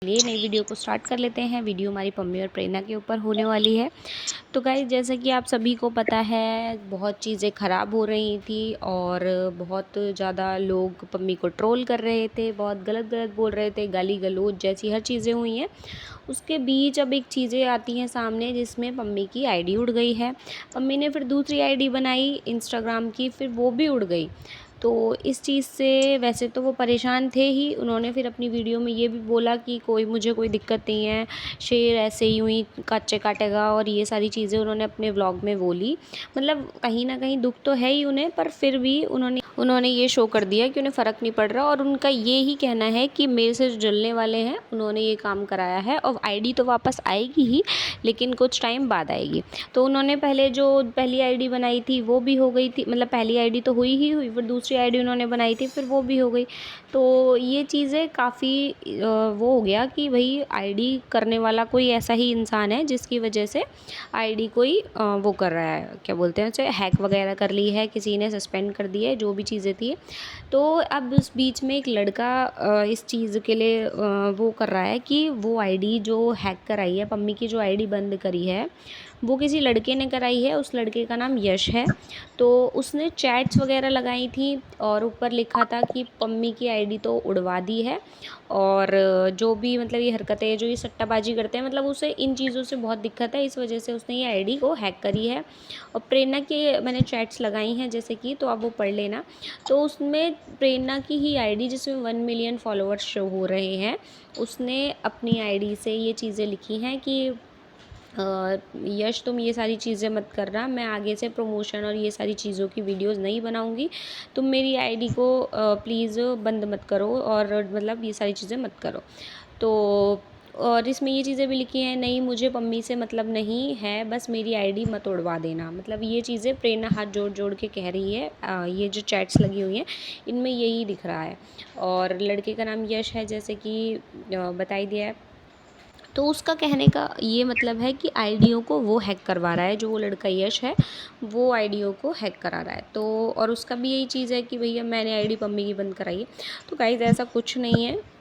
लिए नई वीडियो को स्टार्ट कर लेते हैं। वीडियो हमारी पम्मी और प्रेरणा के ऊपर होने वाली है। तो गाइस, जैसा कि आप सभी को पता है, बहुत चीज़ें ख़राब हो रही थी और बहुत ज़्यादा लोग पम्मी को ट्रोल कर रहे थे, बहुत गलत गलत बोल रहे थे, गाली गलौज जैसी हर चीज़ें हुई हैं। उसके बीच अब एक चीज़ें आती हैं सामने, जिसमें पम्मी की आईडी उड़ गई है। पम्मी ने फिर दूसरी आईडी बनाई इंस्टाग्राम की, फिर वो भी उड़ गई। तो इस चीज़ से वैसे तो वो परेशान थे ही। उन्होंने फिर अपनी वीडियो में ये भी बोला कि मुझे कोई दिक्कत नहीं है, शेर ऐसे ही यूँ ही कच्चे काटेगा, और ये सारी चीज़ें उन्होंने अपने व्लॉग में बोली। मतलब कहीं न कहीं दुःख तो है ही उन्हें, पर फिर भी उन्होंने ये शो कर दिया कि उन्हें फ़र्क नहीं पड़ रहा, और उनका ये ही कहना है कि मेरे से जो जलने वाले हैं उन्होंने ये काम कराया है, और आईडी तो वापस आएगी ही, लेकिन कुछ टाइम बाद आएगी। तो उन्होंने पहले जो पहली आईडी बनाई थी वो भी हो गई थी, मतलब पहली आईडी तो हुई ही हुई, फिर दूसरी आईडी उन्होंने बनाई थी, फिर वो भी हो गई। तो ये चीज़ें काफ़ी वो हो गया कि भाई आईडी करने वाला कोई ऐसा ही इंसान है जिसकी वजह से आईडी कोई वो कर रहा है, क्या बोलते हैं उसे, हैक वगैरह कर ली है, किसी ने सस्पेंड कर दिया है, जो भी चीज़ें थी। तो अब उस बीच में एक लड़का इस चीज़ के लिए वो कर रहा है कि वो आईडी जो हैक कराई है, पम्मी की जो आईडी बंद करी है, वो किसी लड़के ने कराई है। उस लड़के का नाम यश है। तो उसने चैट्स वगैरह लगाई थी और ऊपर लिखा था कि पम्मी की आईडी तो उड़वा दी है, और जो भी मतलब ये हरकतें, जो ये सट्टाबाजी करते हैं, मतलब उसे इन चीज़ों से बहुत दिक्कत है, इस वजह से उसने ये आईडी को हैक करी है। और प्रेरणा के मैंने चैट्स लगाई हैं जैसे कि, तो आप वो पढ़ लेना। तो उसमें प्रेरणा की ही आईडी, जिसमें 1 मिलियन फॉलोअर्स शो हो रहे हैं, उसने अपनी आईडी से ये चीज़ें लिखी हैं कि यश, तुम ये सारी चीज़ें मत करना, मैं आगे से प्रमोशन और ये सारी चीज़ों की वीडियोस नहीं बनाऊंगी, तुम मेरी आईडी को प्लीज़ बंद मत करो, और मतलब ये सारी चीज़ें मत करो। तो और इसमें ये चीज़ें भी लिखी हैं, नहीं मुझे पम्मी से मतलब नहीं है, बस मेरी आईडी मत उड़वा देना। मतलब ये चीज़ें प्रेरणा हाथ जोड़ जोड़ के कह रही है। ये जो चैट्स लगी हुई हैं इनमें यही दिख रहा है। और लड़के का नाम यश है, जैसे कि बता ही दिया है। तो उसका कहने का ये मतलब है कि आईडियों को वो हैक करवा रहा है, जो वो लड़का यश है वो आईडियों को हैक करा रहा है। तो और उसका भी यही चीज़ है कि भैया मैंने आईडी पम्मी की बंद कराई है। तो गाइस, ऐसा कुछ नहीं है।